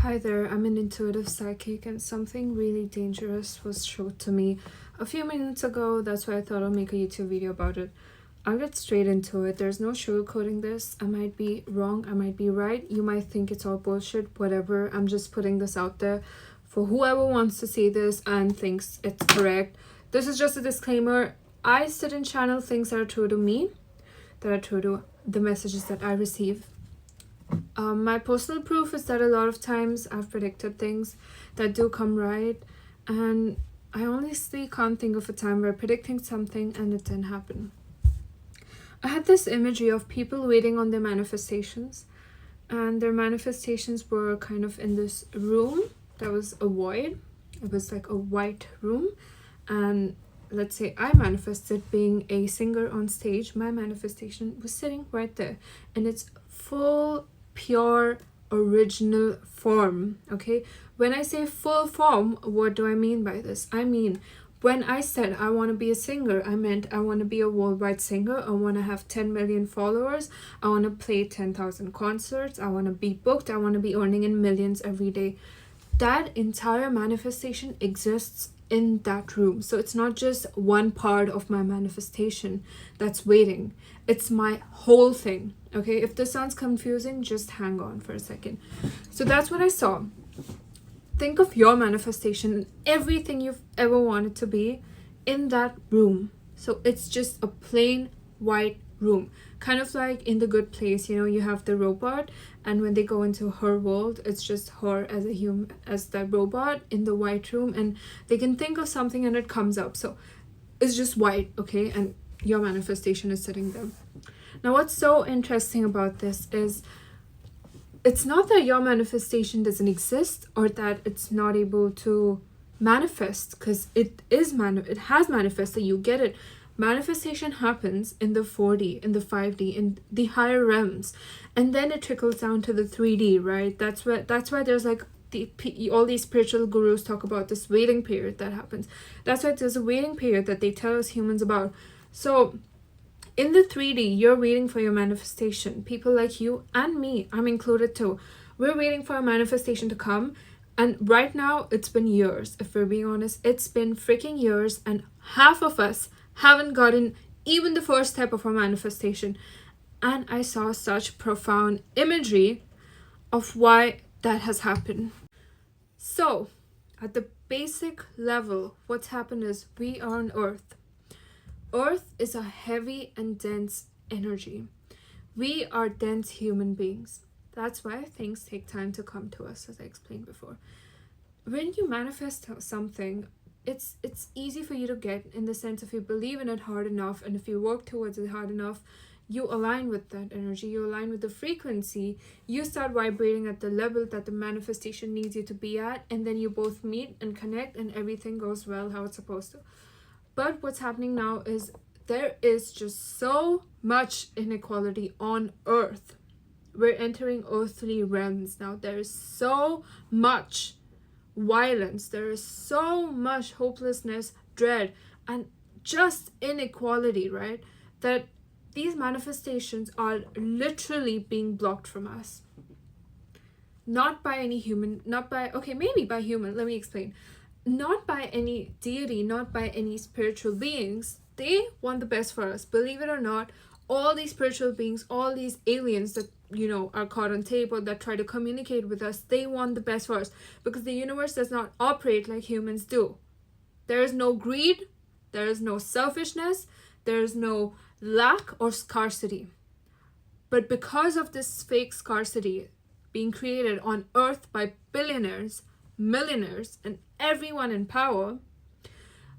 Hi there, I'm an intuitive psychic and something really dangerous was showed to me a few minutes ago. That's why I thought I'll make a YouTube video about it. I'll get straight into it. There's no sugarcoating this. I might be wrong, I might be right. You might think it's all bullshit, whatever. I'm just putting this out there for whoever wants to see this and thinks it's correct. This is just a disclaimer. I sit and channel things that are true to me, that are true to the messages that I receive. My personal proof is that a lot of times I've predicted things that do come right, and I honestly can't think of a time where predicting something and it didn't happen. I had this imagery of people waiting on their manifestations, and their manifestations were kind of in this room that was a void. It was like a white room, and let's say I manifested being a singer on stage. My manifestation was sitting right there, and it's full pure original form. Okay, when I say full form, what do I mean by this? I mean, when I said I want to be a singer, I meant I want to be a worldwide singer. I want to have 10 million followers. I want to play 10,000 concerts. I want to be booked. I want to be earning in millions every day. That entire manifestation exists in that room. So it's not just one part of my manifestation that's waiting. It's my whole thing. Okay, if this sounds confusing, just hang on for a second. So that's what I saw. Think of your manifestation and everything you've ever wanted to be in that room. So it's just a plain white room, kind of like in The Good Place. You know, you have the robot, and when they go into her world, it's just her as a human, as that robot in the white room, and they can think of something and it comes up. So it's just white. Okay, and your manifestation is sitting there. Now, what's so interesting about this is it's not that your manifestation doesn't exist or that it's not able to manifest, because it has manifested. You get it. Manifestation happens in the 4D, in the 5D, in the higher realms, and then it trickles down to the 3D, right? That's why there's like all these spiritual gurus talk about this waiting period that happens. That's why there's a waiting period that they tell us humans about. So in the 3D, you're waiting for your manifestation. People like you and me, I'm included too. We're waiting for a manifestation to come. And right now, it's been years. If we're being honest, it's been freaking years. And half of us haven't gotten even the first step of our manifestation. And I saw such profound imagery of why that has happened. So, at the basic level, what's happened is we are on Earth. Earth is a heavy and dense energy. We are dense human beings. That's why things take time to come to us, as I explained before. When you manifest something, it's easy for you to get, in the sense if you believe in it hard enough and if you work towards it hard enough, you align with that energy, you align with the frequency, you start vibrating at the level that the manifestation needs you to be at, and then you both meet and connect and everything goes well how it's supposed to. But what's happening now is there is just so much inequality on Earth. We're entering earthly realms now. There is so much violence. There is so much hopelessness, dread, and just inequality, right? That these manifestations are literally being blocked from us. Not by any human, maybe by human, let me explain. Not by any deity, not by any spiritual beings. They want the best for us. Believe it or not, all these spiritual beings, all these aliens that, are caught on tape or that try to communicate with us, they want the best for us, because the universe does not operate like humans do. There is no greed, there is no selfishness, there is no lack or scarcity. But because of this fake scarcity being created on Earth by billionaires, millionaires, and everyone in power,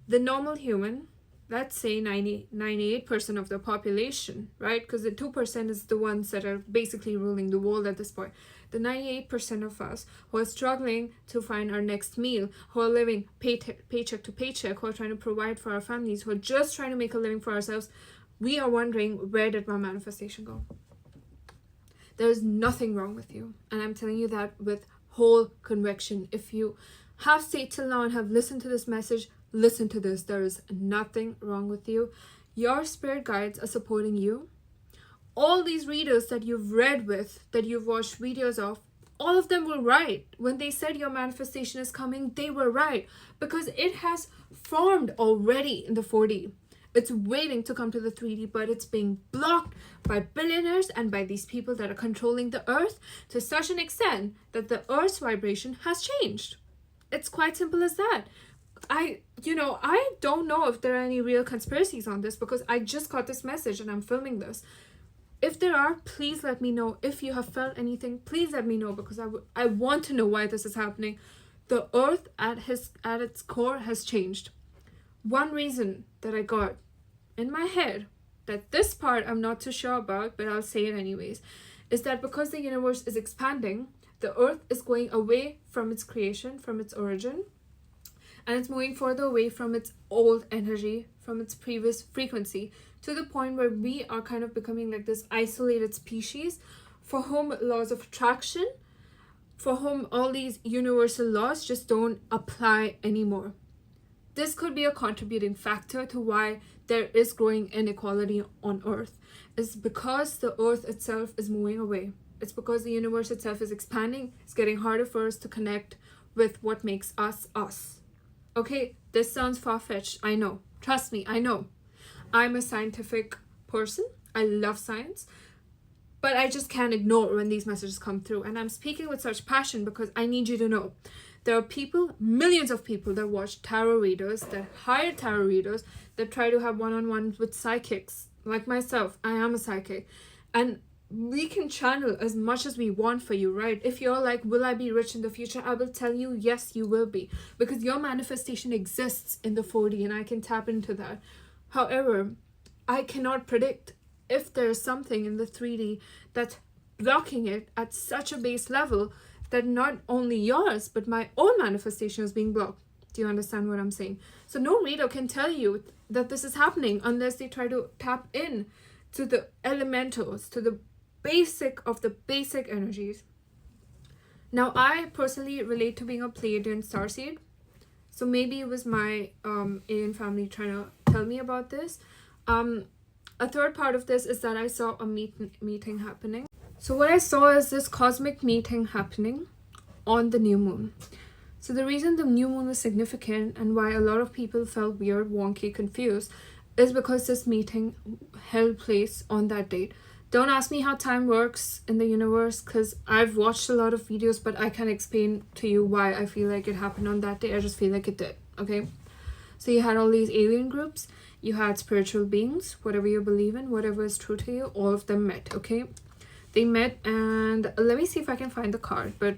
the normal human, let's say 98% of the population, right? Because the 2% is the ones that are basically ruling the world at this point. The 98% of us who are struggling to find our next meal, who are living paycheck to paycheck, who are trying to provide for our families, who are just trying to make a living for ourselves, we are wondering, where did my manifestation go? There's nothing wrong with you. And I'm telling you that with whole conviction. If you have stayed till now and have listened to this message, listen to this. There is nothing wrong with you. Your spirit guides are supporting you. All these readers that you've read with, that you've watched videos of, all of them were right. When they said your manifestation is coming, they were right, because it has formed already in the 4D. It's waiting to come to the 3D, but it's being blocked by billionaires and by these people that are controlling the earth to such an extent that the earth's vibration has changed. It's quite simple as that. I don't know if there are any real conspiracies on this, because I just got this message and I'm filming this. If there are, please let me know. If you have felt anything, please let me know, because I want to know why this is happening. The earth at its core has changed. One reason that I got in my head, that this part I'm not too sure about, but I'll say it anyways, is that because the universe is expanding, the earth is going away from its creation, from its origin, and it's moving further away from its old energy, from its previous frequency, to the point where we are kind of becoming like this isolated species for whom laws of attraction, for whom all these universal laws just don't apply anymore. This could be a contributing factor to why there is growing inequality on Earth. It's because the Earth itself is moving away. It's because the universe itself is expanding. It's getting harder for us to connect with what makes us us. Okay, this sounds far-fetched, I know. Trust me, I know. I'm a scientific person. I love science. But I just can't ignore when these messages come through. And I'm speaking with such passion because I need you to know. There are people, millions of people, that watch tarot readers, that hire tarot readers, that try to have one-on-ones with psychics. Like myself, I am a psychic. And we can channel as much as we want for you, right? If you're like, will I be rich in the future? I will tell you, yes, you will be. Because your manifestation exists in the 4D and I can tap into that. However, I cannot predict if there's something in the 3D that's blocking it at such a base level that not only yours, but my own manifestation is being blocked. Do you understand what I'm saying? So no reader can tell you that this is happening unless they try to tap in to the elementals, to the basic of the basic energies. Now, I personally relate to being a Pleiadian starseed. So maybe it was my alien family trying to tell me about this. A third part of this is that I saw a meeting happening. So what I saw is this cosmic meeting happening on the new moon. So the reason the new moon was significant and why a lot of people felt weird, wonky, confused is because this meeting held place on that date. Don't ask me how time works in the universe, because I've watched a lot of videos, but I can't explain to you why I feel like it happened on that day. I just feel like it did, okay? So you had all these alien groups, you had spiritual beings, whatever you believe in, whatever is true to you, all of them met, okay? They met, and let me see if I can find the card, but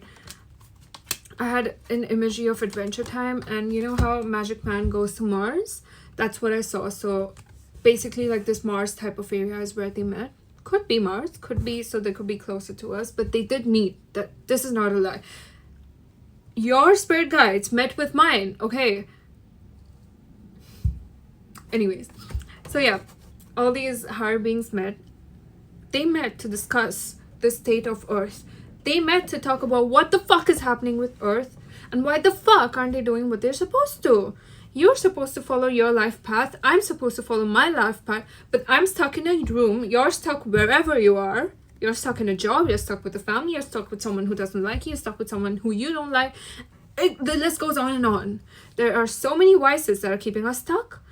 I had an imagery of Adventure Time, and you know how Magic Man goes to Mars? That's what I saw. So basically like this Mars type of area is where they met. Could be Mars, could be, so they could be closer to us, but they did meet. That this is not a lie. Your spirit guides met with mine, okay? Anyways, so yeah, all these higher beings met. They met to discuss the state of Earth. They met to talk about what the fuck is happening with Earth and why the fuck aren't they doing what they're supposed to. You're supposed to follow your life path. I'm supposed to follow my life path. But I'm stuck in a room. You're stuck wherever you are. You're stuck in a job. You're stuck with a family. You're stuck with someone who doesn't like you. You're stuck with someone who you don't like. The list goes on and on. There are so many vices that are keeping us stuck.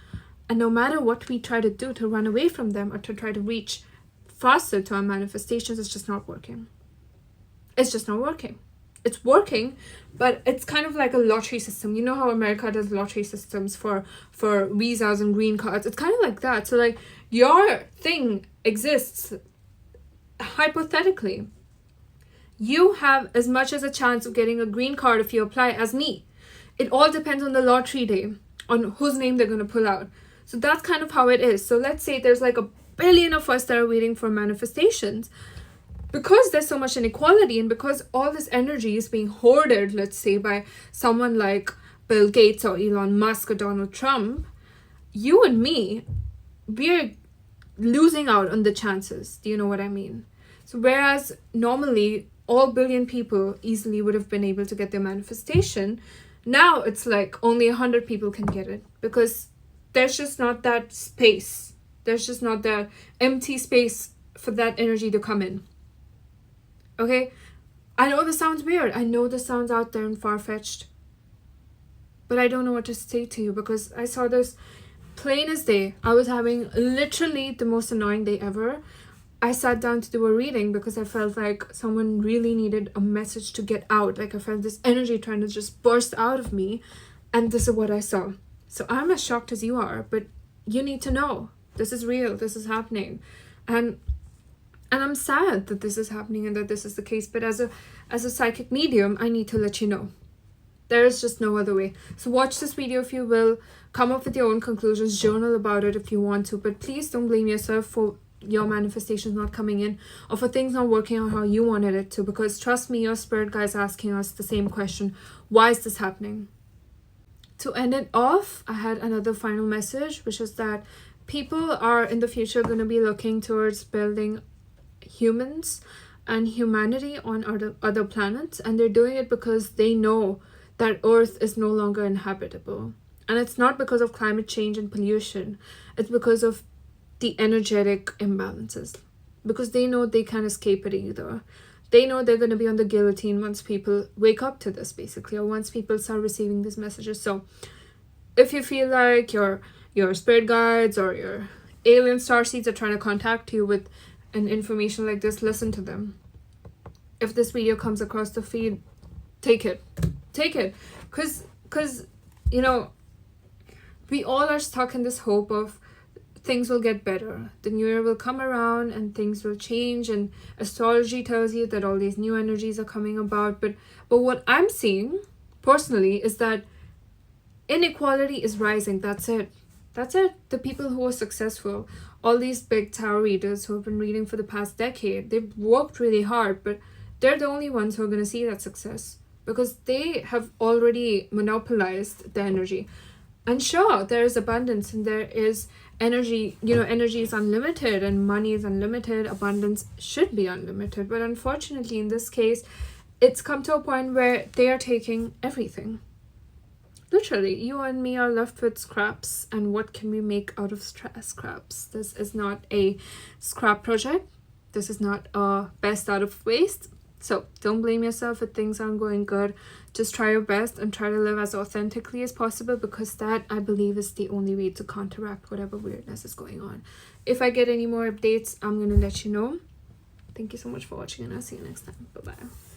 And no matter what we try to do to run away from them or to try to reach faster to our manifestations, it's just not working. It's just not working. It's working, but it's kind of like a lottery system. You know how America does lottery systems for visas and green cards? It's kind of like that. So like your thing exists hypothetically. You have as much as a chance of getting a green card if you apply as me. It all depends on the lottery day, on whose name they're going to pull out. So that's kind of how it is. So let's say there's like a billion of us that are waiting for manifestations. Because there's so much inequality and because all this energy is being hoarded, let's say, by someone like Bill Gates or Elon Musk or Donald Trump, you and me, we're losing out on the chances. Do you know what I mean? So whereas normally all billion people easily would have been able to get their manifestation, now it's like only 100 people can get it because there's just not that space. There's just not that empty space for that energy to come in. Okay, I know this sounds weird. I know this sounds out there and far-fetched. But I don't know what to say to you because I saw this plain as day. I was having literally the most annoying day ever. I sat down to do a reading because I felt like someone really needed a message to get out. Like I felt this energy trying to just burst out of me. And this is what I saw. So I'm as shocked as you are, but you need to know. This is real. This is happening. And I'm sad that this is happening and that this is the case. But as a psychic medium, I need to let you know. There is just no other way. So watch this video if you will. Come up with your own conclusions. Journal about it if you want to. But please don't blame yourself for your manifestations not coming in or for things not working out how you wanted it to. Because trust me, your spirit guide is asking us the same question. Why is this happening? To end it off, I had another final message, which is that people are in the future going to be looking towards building humans and humanity on other planets. And they're doing it because they know that Earth is no longer inhabitable. And it's not because of climate change and pollution. It's because of the energetic imbalances. Because they know they can't escape it either. They know they're going to be on the guillotine once people wake up to this, basically, or once people start receiving these messages. So if you feel like your spirit guides or your alien starseeds are trying to contact you with an information like this, listen to them. If this video comes across the feed, take it. Take it. Because, you know, we all are stuck in this hope of things will get better. The new year will come around and things will change, and astrology tells you that all these new energies are coming about. But what I'm seeing personally is that inequality is rising. That's it. The people who are successful, all these big tarot readers who have been reading for the past decade, they've worked really hard, but they're the only ones who are going to see that success because they have already monopolized the energy. And sure, there is abundance and there is energy. You know, energy is unlimited and money is unlimited. Abundance should be unlimited. But unfortunately, in this case, it's come to a point where they are taking everything. Literally, you and me are left with scraps. And what can we make out of scraps? This is not a scrap project. This is not a best out of waste. So don't blame yourself if things aren't going good. Just try your best and try to live as authentically as possible, because that, I believe, is the only way to counteract whatever weirdness is going on. If I get any more updates, I'm going to let you know. Thank you so much for watching, and I'll see you next time. Bye-bye.